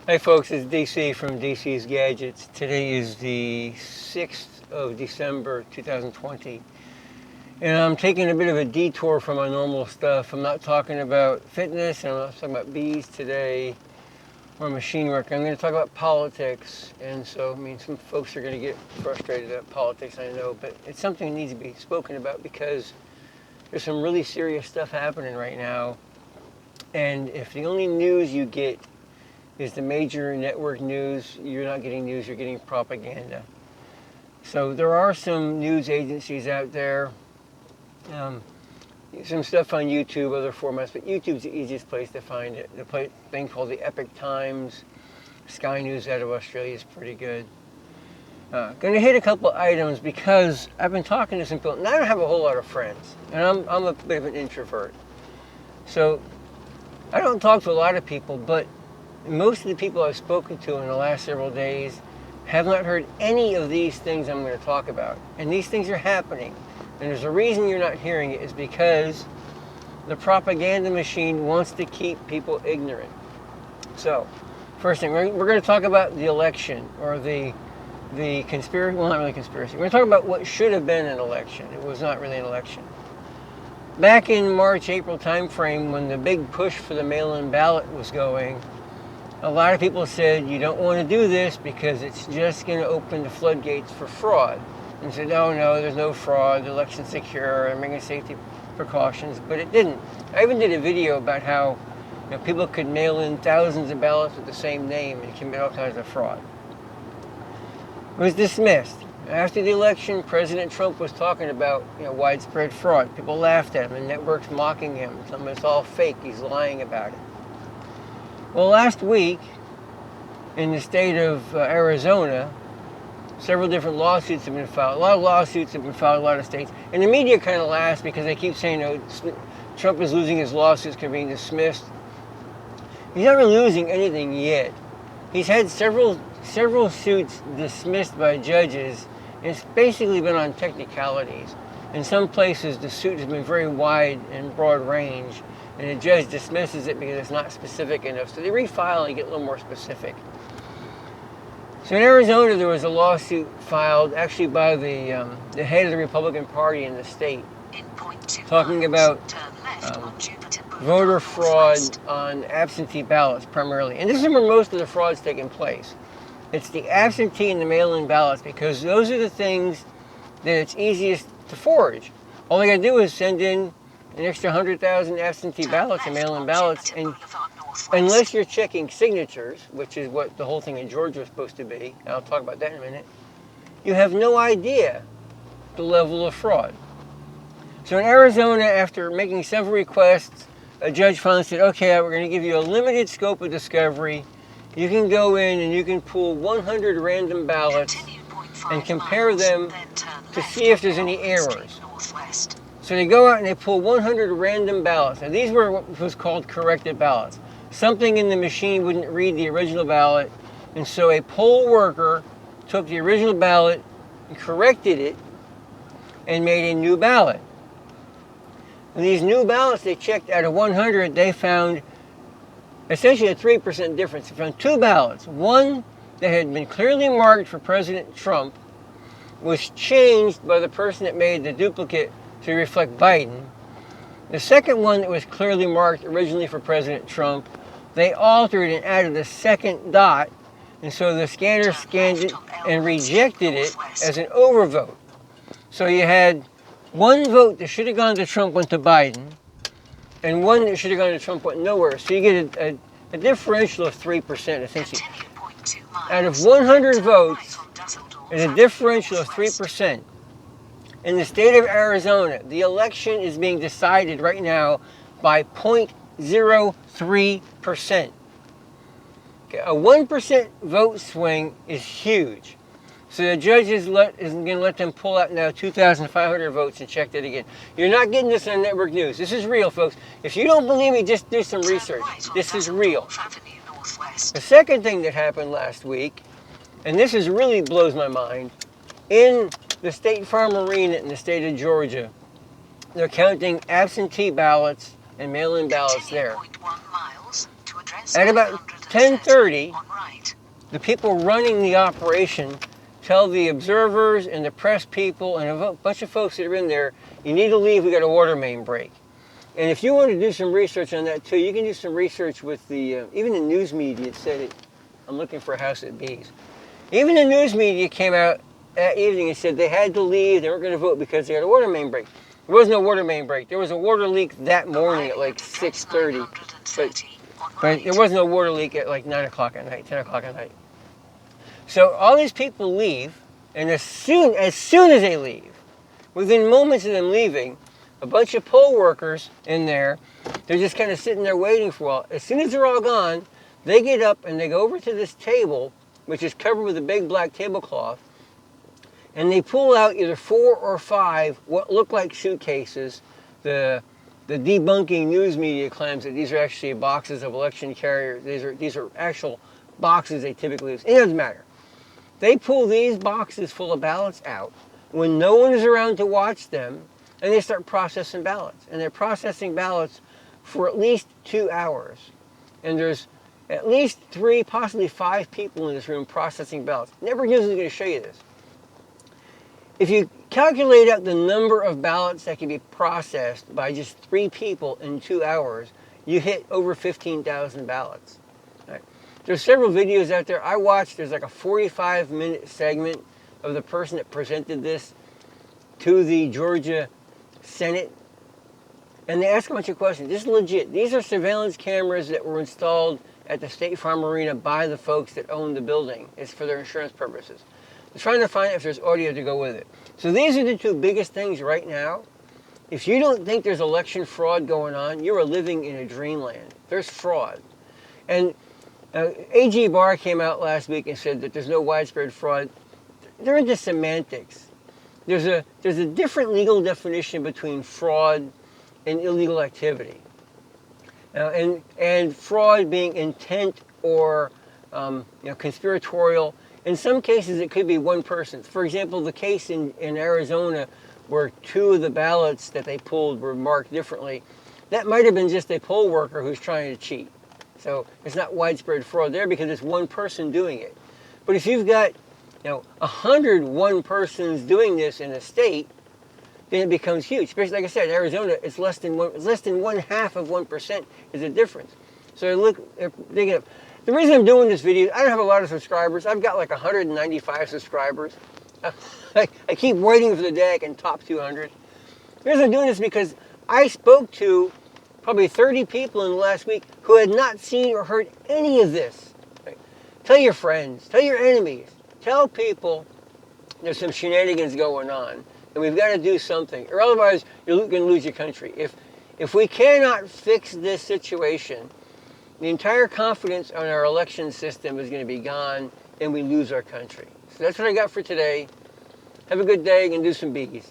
Hey folks, it's DC from DC's Gadgets. Today is the 6th of December 2020. And I'm taking a bit of a detour from my normal stuff. I'm not talking about fitness and I'm not talking about bees today or machine work. I'm going to talk about politics. And so, some folks are going to get frustrated at politics, I know, but it's something that needs to be spoken about because there's some really serious stuff happening right now. And if the only news you get is the major network news, you're not getting news, you're getting propaganda. So there are some news agencies out there, some stuff on YouTube, other formats, but YouTube's the easiest place to find it. The thing called the Epic Times, Sky News out of Australia is pretty good. Going to hit a couple items because I've been talking to some people, and I don't have a whole lot of friends, and I'm a bit of an introvert. So I don't talk to a lot of people, but most of the people I've spoken to in the last several days have not heard any of these things I'm going to talk about. And these things are happening. And there's a reason you're not hearing it is because the propaganda machine wants to keep people ignorant. So, first thing, we're going to talk about the election or the conspiracy, well, not really conspiracy. We're going to talk about what should have been an election. It was not really an election. Back in March, April timeframe, when the big push for the mail-in ballot was going, a lot of people said you don't want to do this because it's just going to open the floodgates for fraud. And said, oh no, there's no fraud, the election's secure, I'm making safety precautions, but it didn't. I even did a video about how people could mail in thousands of ballots with the same name and commit all kinds of fraud. It was dismissed. After the election, President Trump was talking about widespread fraud. People laughed at him, and networks mocking him, telling him it's all fake, he's lying about it. Well, last week, in the state of Arizona, several different lawsuits have been filed. A lot of lawsuits have been filed in a lot of states. And the media kind of laughs because they keep saying, Trump is losing his lawsuits because being dismissed. He's not really losing anything yet. He's had several suits dismissed by judges, and it's basically been on technicalities. In some places, the suit has been very wide and broad range, and the judge dismisses it because it's not specific enough. So they refile and get a little more specific. So in Arizona, there was a lawsuit filed actually by the head of the Republican Party in the state, talking about voter fraud on absentee ballots primarily. And this is where most of the fraud's taking place. It's the absentee and the mail-in ballots because those are the things that it's easiest to forge. All they got to do is send in an extra 100,000 absentee ballots and mail-in ballots, and unless you're checking signatures, which is what the whole thing in Georgia was supposed to be, and I'll talk about that in a minute, you have no idea the level of fraud. So in Arizona, after making several requests, a judge finally said, okay, we're going to give you a limited scope of discovery. You can go in and you can pull 100 random ballots and compare them to see if there's any errors. So they go out and they pull 100 random ballots. Now these were what was called corrected ballots. Something in the machine wouldn't read the original ballot, and so a poll worker took the original ballot and corrected it and made a new ballot. And these new ballots they checked out of 100, they found essentially a 3% difference. They found two ballots. One that had been clearly marked for President Trump was changed by the person that made the duplicate to reflect Biden. The second one that was clearly marked originally for President Trump, they altered and added a second dot, and so the scanner scanned it and rejected it as an overvote. So you had one vote that should have gone to Trump went to Biden, and one that should have gone to Trump went nowhere. So you get a differential of 3%, essentially. Out of 100 votes, and a differential of 3%. In the state of Arizona, the election is being decided right now by 0.03%. Okay, a 1% vote swing is huge. So the judge is going to let them pull out now 2,500 votes and check that again. You're not getting this on network news. This is real, folks. If you don't believe me, just do some research. This is real. The second thing that happened last week, and this is really blows my mind, in the State Farm Arena in the state of Georgia, they're counting absentee ballots and mail-in ballots there. At about 10:30, the people running the operation tell the observers and the press people and a bunch of folks that are in there, you need to leave, we got a water main break. And if you want to do some research on that too, you can do some research with the, even the news media said it. I'm looking for a house at B's. Even the news media came out that evening and said they had to leave, they weren't going to vote because they had a water main break. There was no water main break. There was a water leak that morning at like 6:30, but there was no water leak at like 9 o'clock at night, 10 o'clock at night. So all these people leave, and as soon as they leave, within moments of them leaving, a bunch of poll workers in there, they're just kind of sitting there waiting for a while. As soon as they're all gone, they get up and they go over to this table, which is covered with a big black tablecloth, and they pull out either 4 or 5 what look like suitcases. The debunking news media claims that these are actually boxes of election carriers. These are actual boxes they typically use. It doesn't matter. They pull these boxes full of ballots out when no one is around to watch them, and they start processing ballots. And they're processing ballots for at least 2 hours. And there's at least 3, possibly 5 people in this room processing ballots. Never usually going to show you this. If you calculate out the number of ballots that can be processed by just 3 people in 2 hours, you hit over 15,000 ballots. Right. There's several videos out there. I watched, there's like a 45-minute segment of the person that presented this to the Georgia Senate. And they ask a bunch of questions. This is legit. These are surveillance cameras that were installed at the State Farm Arena by the folks that own the building. It's for their insurance purposes. They're trying to find out if there's audio to go with it. So these are the 2 biggest things right now. If you don't think there's election fraud going on, you are living in a dreamland. There's fraud. And A.G. Barr came out last week and said that there's no widespread fraud. They're into semantics. There's a different legal definition between fraud and illegal activity. And fraud being intent or conspiratorial. In some cases, it could be one person. For example, the case in Arizona where 2 of the ballots that they pulled were marked differently, that might have been just a poll worker who's trying to cheat. So it's not widespread fraud there because it's one person doing it. But if you've got 101 persons doing this in a state, then it becomes huge. Especially, like I said, in Arizona, it's less than 1/2 of 1% is the difference. So they get up. The reason I'm doing this video, I don't have a lot of subscribers. I've got like 195 subscribers. I keep waiting for the day I can top 200. The reason I'm doing this is because I spoke to probably 30 people in the last week who had not seen or heard any of this. Right? Tell your friends, tell your enemies, tell people there's some shenanigans going on, and we've got to do something, or otherwise you're going to lose your country. If we cannot fix this situation, the entire confidence on our election system is going to be gone, and we lose our country. So that's what I got for today. Have a good day and do some biggies.